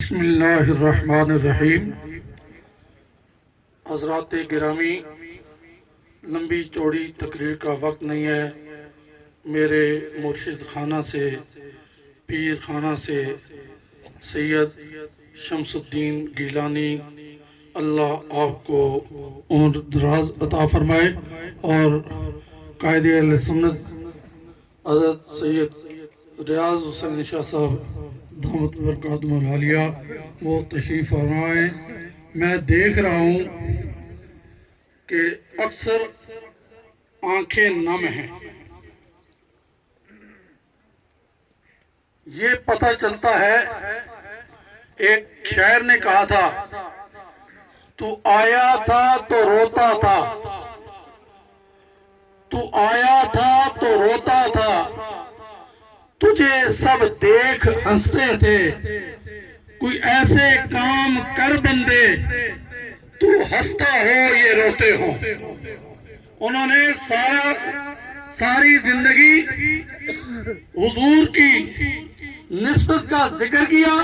بسم اللہ الرحمن الرحیم۔ حضرات گرامی، لمبی چوڑی تقریر کا وقت نہیں ہے۔ میرے مرشد خانہ سے، پیر خانہ سے سید شمس الدین گیلانی، اللہ آپ کو عمر دراز عطا فرمائے، اور قائد اہل سنت حضرت سید ریاض حسین شاہ صاحب دامت برکاتہم العالیہ وہ تشریف فرمائیں۔ میں دیکھ رہا ہوں کہ اکثر آنکھیں نم ہیں۔ یہ پتہ چلتا ہے، ایک شاعر نے کہا تھا، تو آیا تھا تو روتا تھا، تو آیا تھا تو روتا تھا، تجھے سب دیکھ ہنستے تھے، کوئی ایسے کام کر بندے تو ہنستا ہو یہ روتے ہو۔ انہوں نے ساری زندگی حضور کی نسبت کا ذکر کیا،